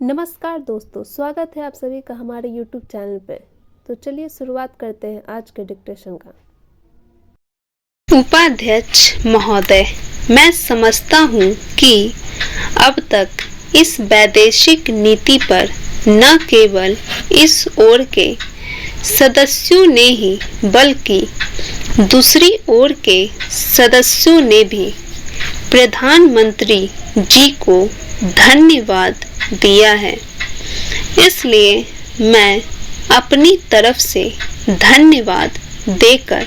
नमस्कार दोस्तों, स्वागत है आप सभी का हमारे YouTube चैनल पे। तो चलिए शुरुआत करते हैं आज के डिक्टेशन का। उपाध्यक्ष महोदय, मैं समझता हूँ कि अब तक इस वैदेशिक नीति पर न केवल इस ओर के सदस्यों ने ही बल्कि दूसरी ओर के सदस्यों ने भी प्रधानमंत्री जी को धन्यवाद दिया है। इसलिए मैं अपनी तरफ से धन्यवाद देकर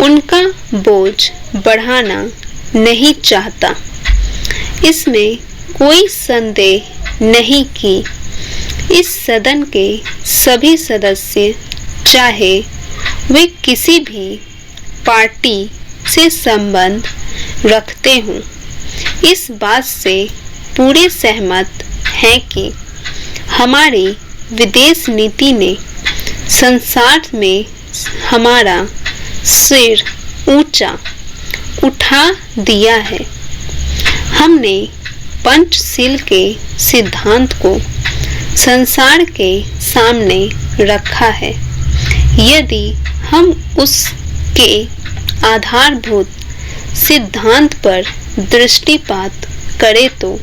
उनका बोझ बढ़ाना नहीं चाहता। इसमें कोई संदेह नहीं कि इस सदन के सभी सदस्य, चाहे वे किसी भी पार्टी से संबंध रखते हों, इस बात से पूरे सहमत हैं कि हमारी विदेश नीति ने संसार में हमारा सिर ऊंचा उठा दिया है। हमने पंचशील के सिद्धांत को संसार के सामने रखा है। यदि हम उसके आधारभूत सिद्धांत पर दृष्टिपात करें तो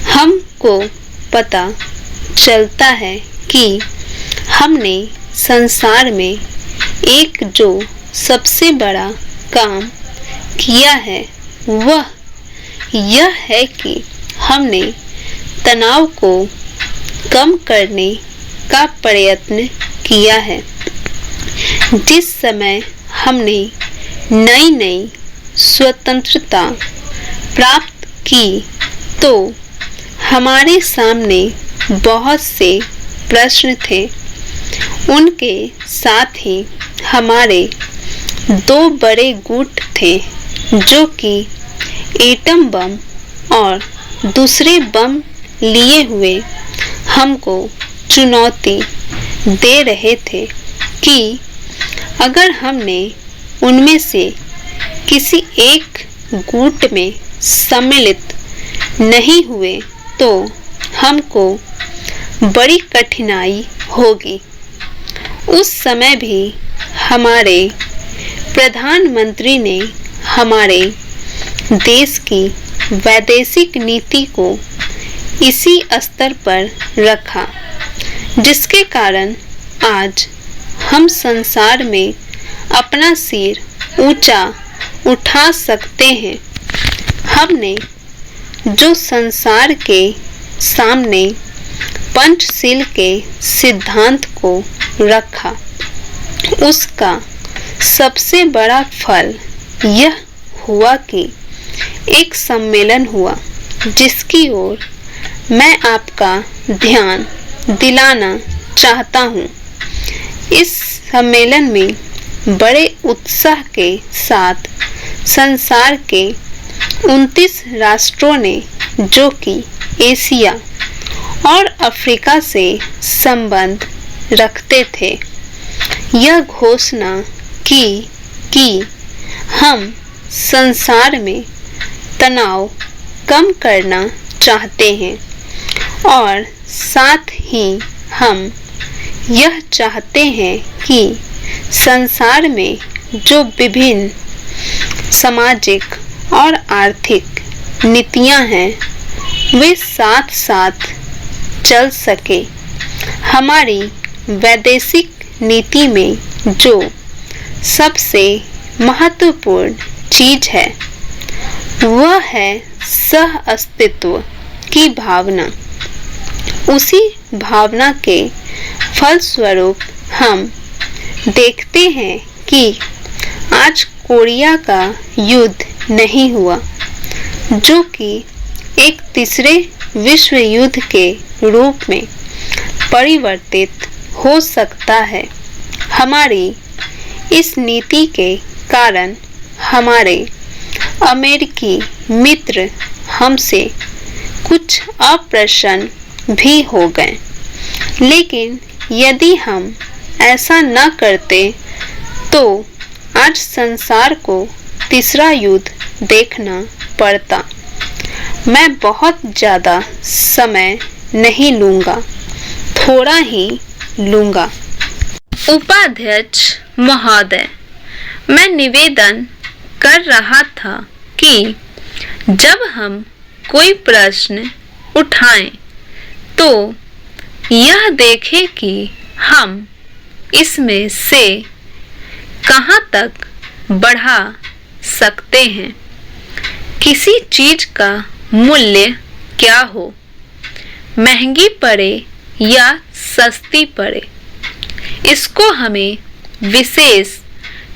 हमको पता चलता है कि हमने संसार में एक जो सबसे बड़ा काम किया है वह यह है कि हमने तनाव को कम करने का प्रयत्न किया है। जिस समय हमने नई नई स्वतंत्रता प्राप्त की तो हमारे सामने बहुत से प्रश्न थे। उनके साथ ही हमारे दो बड़े गुट थे जो कि एटम बम और दूसरे बम लिए हुए हमको चुनौती दे रहे थे कि अगर हमने उनमें से किसी एक गुट में सम्मिलित नहीं हुए तो हमको बड़ी कठिनाई होगी। उस समय भी हमारे प्रधानमंत्री ने हमारे देश की वैदेशिक नीति को इसी स्तर पर रखा, जिसके कारण आज हम संसार में अपना सिर ऊंचा उठा सकते हैं। हमने जो संसार के सामने पंचशील के सिद्धांत को रखा, उसका सबसे बड़ा फल यह हुआ कि एक सम्मेलन हुआ जिसकी ओर मैं आपका ध्यान दिलाना चाहता हूँ। इस सम्मेलन में बड़े उत्साह के साथ संसार के 29 राष्ट्रों ने, जो कि एशिया और अफ्रीका से संबंध रखते थे, यह घोषणा की कि हम संसार में तनाव कम करना चाहते हैं और साथ ही हम यह चाहते हैं कि संसार में जो विभिन्न सामाजिक और आर्थिक नीतियां हैं वे साथ साथ चल सके। हमारी वैदेशिक नीति में जो सबसे महत्वपूर्ण चीज है वह है सह अस्तित्व की भावना। उसी भावना के फलस्वरूप हम देखते हैं कि आज कोरिया का युद्ध नहीं हुआ, जो कि एक तीसरे विश्व युद्ध के रूप में परिवर्तित हो सकता है। हमारी इस नीति के कारण हमारे अमेरिकी मित्र हमसे कुछ अप्रसन्न भी हो गए, लेकिन यदि हम ऐसा न करते तो आज संसार को तीसरा युद्ध देखना पड़ता। मैं बहुत ज़्यादा समय नहीं लूंगा, थोड़ा ही लूंगा। उपाध्यक्ष महोदय, मैं निवेदन कर रहा था कि जब हम कोई प्रश्न उठाएं तो यह देखें कि हम इसमें से कहां तक बढ़ा सकते हैं। किसी चीज का मूल्य क्या हो, महंगी पड़े या सस्ती पड़े, इसको हमें विशेष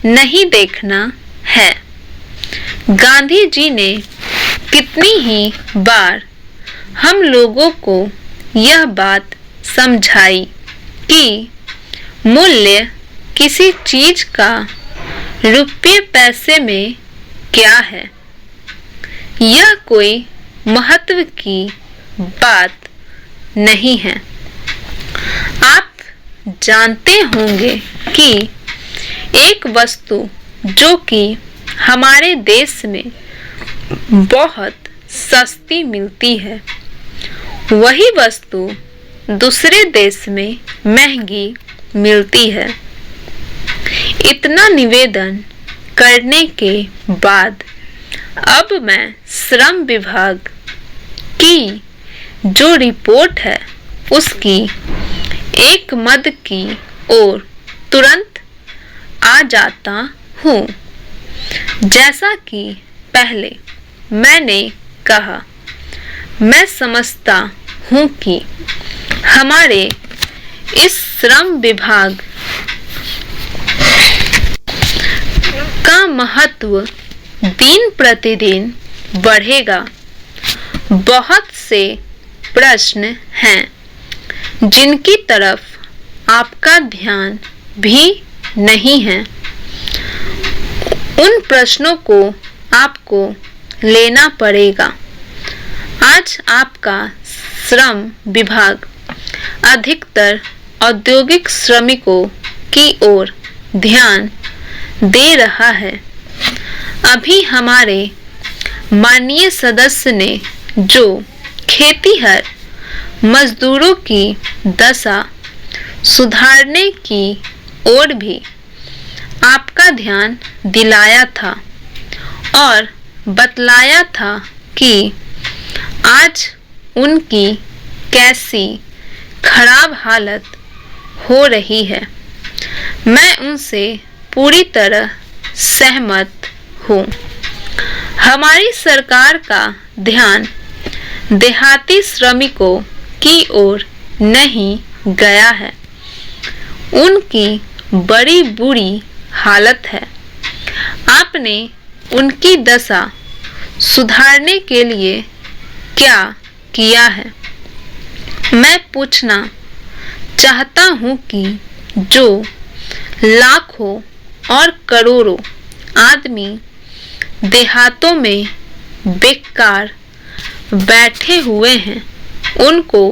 नहीं देखना है। गांधी जी ने कितनी ही बार हम लोगों को यह बात समझाई कि मूल्य किसी चीज का रुपये पैसे में क्या है। यह कोई महत्व की बात नहीं है। आप जानते होंगे कि एक वस्तु जो कि हमारे देश में बहुत सस्ती मिलती है, वही वस्तु दूसरे देश में महंगी मिलती है। इतना निवेदन करने के बाद अब मैं श्रम विभाग की जो रिपोर्ट है उसकी एक मद की ओर तुरंत आ जाता हूँ। जैसा कि पहले मैंने कहा, मैं समझता हूँ कि हमारे इस श्रम विभाग का महत्व दिन प्रतिदिन बढ़ेगा। बहुत से प्रश्न हैं जिनकी तरफ आपका ध्यान भी नहीं है। उन प्रश्नों को आपको लेना पड़ेगा। आज आपका श्रम विभाग अधिकतर औद्योगिक श्रमिकों की ओर ध्यान दे रहा है। अभी हमारे माननीय सदस्य ने जो खेतीहर मजदूरों की दशा सुधारने की ओर भी आपका ध्यान दिलाया था और बतलाया था कि आज उनकी कैसी खराब हालत हो रही है। मैं उनसे पूरी तरह सहमत हूँ। हमारी सरकार का ध्यान देहाती श्रमिकों की ओर नहीं गया है। उनकी बड़ी बुरी हालत है। आपने उनकी दशा सुधारने के लिए क्या किया है? मैं पूछना चाहता हूँ कि जो लाखों और करोड़ों आदमी देहातों में बेकार बैठे हुए हैं, उनको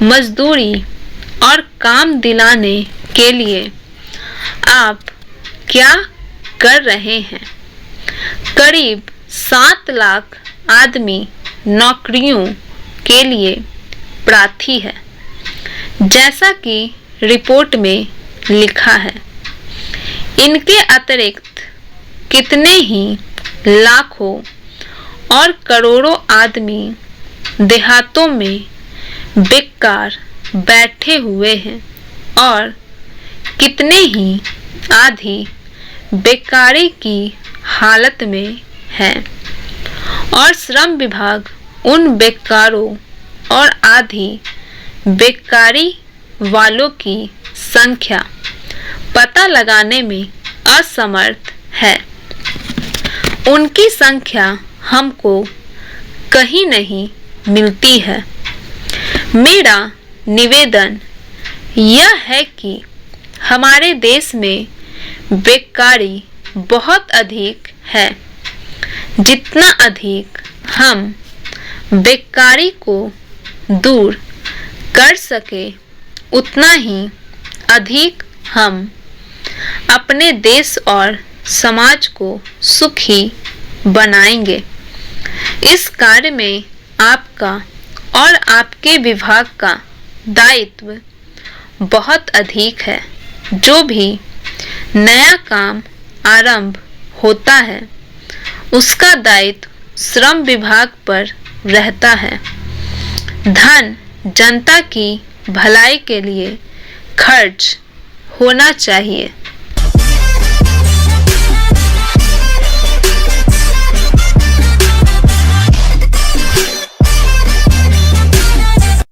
मजदूरी और काम दिलाने के लिए आप क्या कर रहे हैं? करीब 7 लाख आदमी नौकरियों के लिए प्रार्थी है, जैसा कि रिपोर्ट में लिखा है। इनके अतिरिक्त कितने ही लाखों और करोड़ों आदमी देहातों में बेकार बैठे हुए हैं और कितने ही आधी बेकारी की हालत में है। और श्रम विभाग उन बेकारों और आधी बेकारी वालों की संख्या पता लगाने में असमर्थ है। उनकी संख्या हमको कहीं नहीं मिलती है। मेरा निवेदन यह है कि हमारे देश में बेकारी बहुत अधिक है। जितना अधिक हम बेकारी को दूर कर सके, उतना ही अधिक हम अपने देश और समाज को सुखी बनाएंगे। इस कार्य में आपका और आपके विभाग का दायित्व बहुत अधिक है। जो भी नया काम आरंभ होता है उसका दायित्व श्रम विभाग पर रहता है। धन जनता की भलाई के लिए खर्च होना चाहिए।